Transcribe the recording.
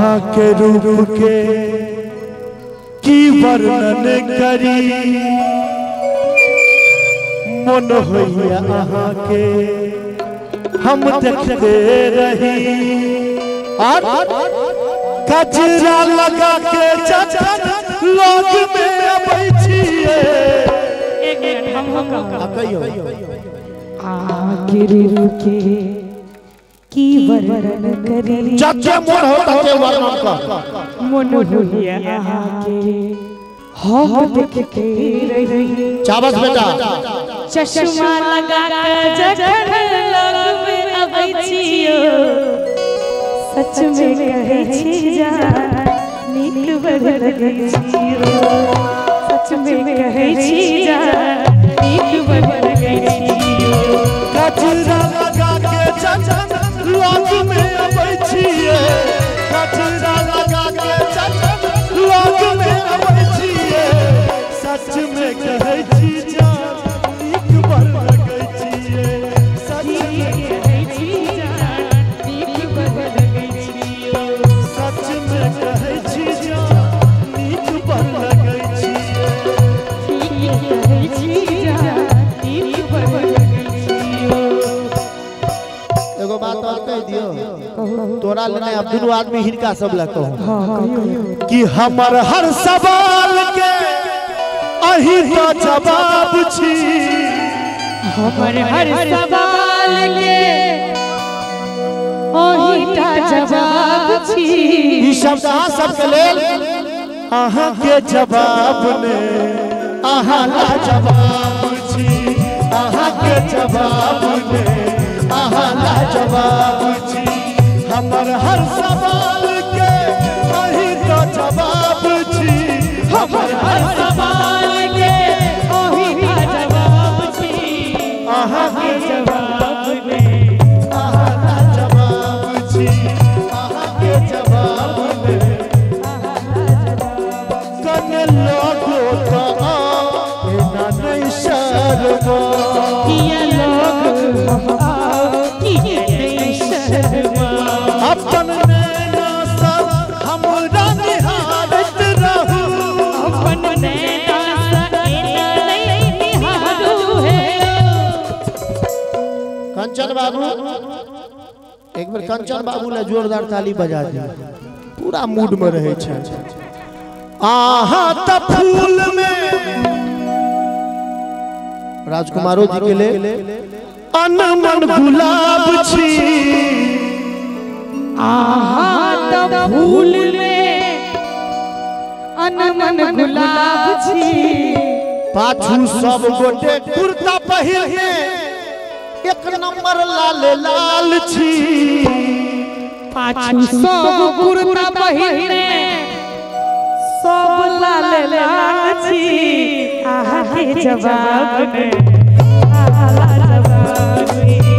आहा के रूप के की वर्णन करी मन होइया आहा के हम देखते रही और कचरा लगा के लोग में बैठिए आखिर के की वर्णन करी जच्चे मन होता के वर्णन का मन होइया आके हम देखते रही चाबस बेटा चश्मा लगा के जखन लोग में अबै छियो सच में कहै छी जा नीक बड़ लगै छियो सच में कहै छी जा नीक बड़ लगै छियो कचरा लगा के लोग में अबै छिए कचरा लगा के लोग में अबै छिए सच में कहै छी जा नीक बड़ लगै छिए सच में कहै छी जा नीक बड़ लगै छिए सच में कहै छी जा नीक बड़ लगै छिए कहै छी जा नीक बड़ लगै छियो एगो बात और कह दियो तोरा लेने अब दुनू आदमी हिनका सब ला कहूं कि हमर हर सवाल के अही तो जवाब छी हमर हर सवाल के अही तो जवाब छी ई शब्द अहाँ सबके लेल अहाँ के जवाब ने अहाँ ला जवाब छी अहाँ के जवाब ने अहाँ ला जवाब छी हमर हर सवाल के अही तो जवाब छी हमर हर सवाल के अही तो जवाब छी अहाँ के जवाब ने अहाँ ला जवाब छी अहाँ के जवाब ने कने लोगो तो एना नहीं शर्मा किया लोग अपन नैना सब हमरा निहारत रहू अपन नैना सब एना नहीं निहारू है कंचन बाबू एक बार कंचन बाबू ले जोरदार ताली बजा दिया पूरा मूड में रहे छै आहा त फूल में राजकुमारों जी के लिए अनमन गुलाब छी आहा त फूल में अनमन गुलाब छी पाछू सब गोटे कुर्ता पहिरे एक नंबर लाल लाल छी पाछू सब कुर्ता पहिरे सब लाल लाल छी आहा के जवाब में आहा जवाब में